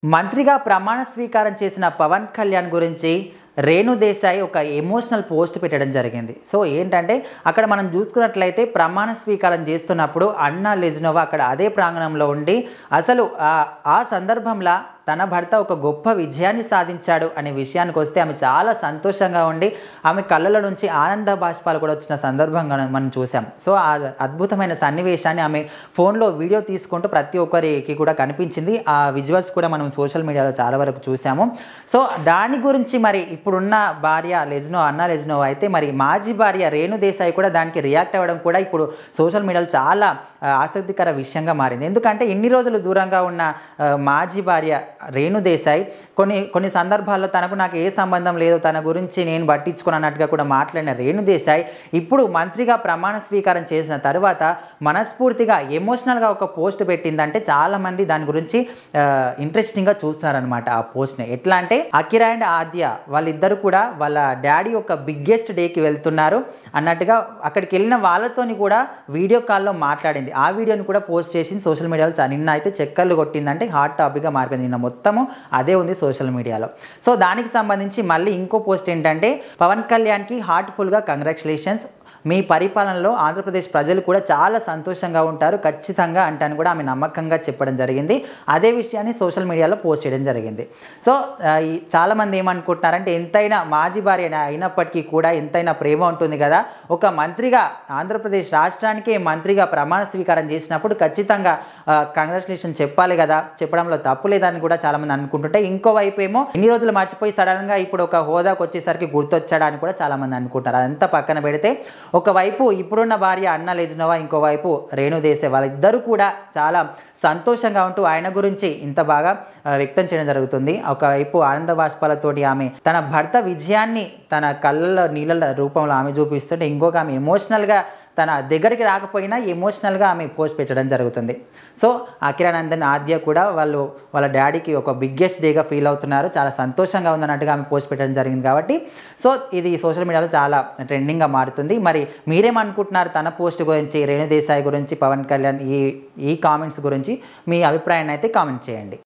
మంత్రిగా ప్రమాణ స్వీకారం చేసిన పవన్ కళ్యాణ్ గురించి రేణు దేశాయ్ ఒక ఎమోషనల్ పోస్ట్ పెట్టడం జరిగింది. సో ఏంటంటే అక్కడ మనం చూసుకున్నట్లయితే ప్రమాణ స్వీకారం చేస్తున్నప్పుడు అన్నా లెజ్నోవా అక్కడ అదే ప్రాంగణంలో ఉండి అసలు ఆ సందర్భంలో తన భర్త ఒక గొప్ప విజయాన్ని సాధించాడు అనే విషయానికి వస్తే ఆమె చాలా సంతోషంగా ఉండి ఆమె కళ్ళలో నుంచి ఆనంద బాష్పాలు కూడా వచ్చిన సందర్భంగా మనం చూసాం. సో ఆ అద్భుతమైన సన్నివేశాన్ని ఆమె ఫోన్లో వీడియో తీసుకుంటూ ప్రతి ఒక్కరికి కూడా కనిపించింది. ఆ విజువల్స్ కూడా మనం సోషల్ మీడియాలో చాలా వరకు చూసాము. సో దాని గురించి మరి ఇప్పుడున్న భార్య అన్నా లెజ్నోవా అయితే మరి మాజీ భార్య రేణు దేశాయ్ కూడా దానికి రియాక్ట్ అవ్వడం కూడా ఇప్పుడు సోషల్ మీడియాలో చాలా ఆసక్తికర విషయంగా మారింది. ఎందుకంటే ఇన్ని రోజులు దూరంగా ఉన్న మాజీ భార్య రేణు దేశాయ్ కొన్ని సందర్భాల్లో నాకు ఏ సంబంధం లేదు, తన గురించి నేను పట్టించుకుని అన్నట్టుగా కూడా మాట్లాడిన రేణు దేశాయ్ ఇప్పుడు మంత్రిగా ప్రమాణ స్వీకారం చేసిన తర్వాత మనస్ఫూర్తిగా ఎమోషనల్గా ఒక పోస్ట్ పెట్టిందంటే చాలామంది దాని గురించి ఇంట్రెస్టింగ్గా చూస్తున్నారనమాట. ఆ పోస్ట్ని ఎట్లా అంటే అకిరా అండ్ ఆద్య వాళ్ళిద్దరు కూడా వాళ్ళ డాడీ ఒక బిగ్గెస్ట్ డేకి వెళ్తున్నారు అన్నట్టుగా అక్కడికి వెళ్ళిన వాళ్ళతోని కూడా వీడియో కాల్లో మాట్లాడింది. ఆ వీడియోని కూడా పోస్ట్ చేసింది సోషల్ మీడియాలో. నిన్న అయితే చెక్కర్లు కొట్టిందంటే హాట్ టాపిక్గా మారిపోయింది. నిన్న మొత్తము అదే ఉంది సోషల్ మీడియాలో. సో దానికి సంబంధించి మళ్ళీ ఇంకో పోస్ట్ ఏంటంటే పవన్ కళ్యాణ్కి హార్ట్ఫుల్గా కంగ్రాచులేషన్స్, మీ పరిపాలనలో ఆంధ్రప్రదేశ్ ప్రజలు కూడా చాలా సంతోషంగా ఉంటారు ఖచ్చితంగా అంటాను కూడా ఆమె నమ్మకంగా చెప్పడం జరిగింది. అదే విషయాన్ని సోషల్ మీడియాలో పోస్ట్ చేయడం జరిగింది. సో చాలామంది ఏమనుకుంటున్నారంటే ఎంతైనా మాజీ భార్య అయినప్పటికీ కూడా ఎంతైనా ప్రేమ ఉంటుంది కదా, ఒక మంత్రిగా ఆంధ్రప్రదేశ్ రాష్ట్రానికే మంత్రిగా ప్రమాణ స్వీకారం చేసినప్పుడు ఖచ్చితంగా కంగ్రాచులేషన్ చెప్పాలి కదా, చెప్పడంలో తప్పు లేదని కూడా చాలామంది అనుకుంటుంటే ఇంకోవైపు ఏమో ఇన్ని రోజులు మర్చిపోయి సడన్గా ఇప్పుడు ఒక హోదాకు వచ్చేసరికి గుర్తొచ్చాడా అని కూడా చాలామంది అనుకుంటారు. అదంతా పక్కన పెడితే ఒకవైపు ఇప్పుడున్న భార్య అన్నా లెజ్నోవా, ఇంకోవైపు రేణు దేశాయ్ వాళ్ళిద్దరూ కూడా చాలా సంతోషంగా ఉంటూ ఆయన గురించి ఇంత బాగా వ్యక్తం చేయడం జరుగుతుంది. ఒకవైపు ఆనంద బాష్పాలతోటి ఆమె తన భర్త విజయాన్ని తన కళ్ళలో నీళ్ళ రూపంలో ఆమె చూపిస్తుంటే ఇంకొక ఆమె ఎమోషనల్గా తన దగ్గరికి రాకపోయినా ఎమోషనల్గా ఆమె పోస్ట్ పెట్టడం జరుగుతుంది. సో అకిరా నందన్ ఆద్య కూడా వాళ్ళ డాడీకి ఒక బిగ్గెస్ట్ డేగా ఫీల్ అవుతున్నారు, చాలా సంతోషంగా ఉందన్నట్టుగా ఆమె పోస్ట్ పెట్టడం జరిగింది. కాబట్టి సో ఇది సోషల్ మీడియాలో చాలా ట్రెండింగ్గా మారుతుంది. మరి మీరేమనుకుంటున్నారు తన పోస్ట్ గురించి, రేణు దేశాయ్ గురించి, పవన్ కళ్యాణ్ ఈ కామెంట్స్ గురించి మీ అభిప్రాయాన్ని అయితే కామెంట్ చేయండి.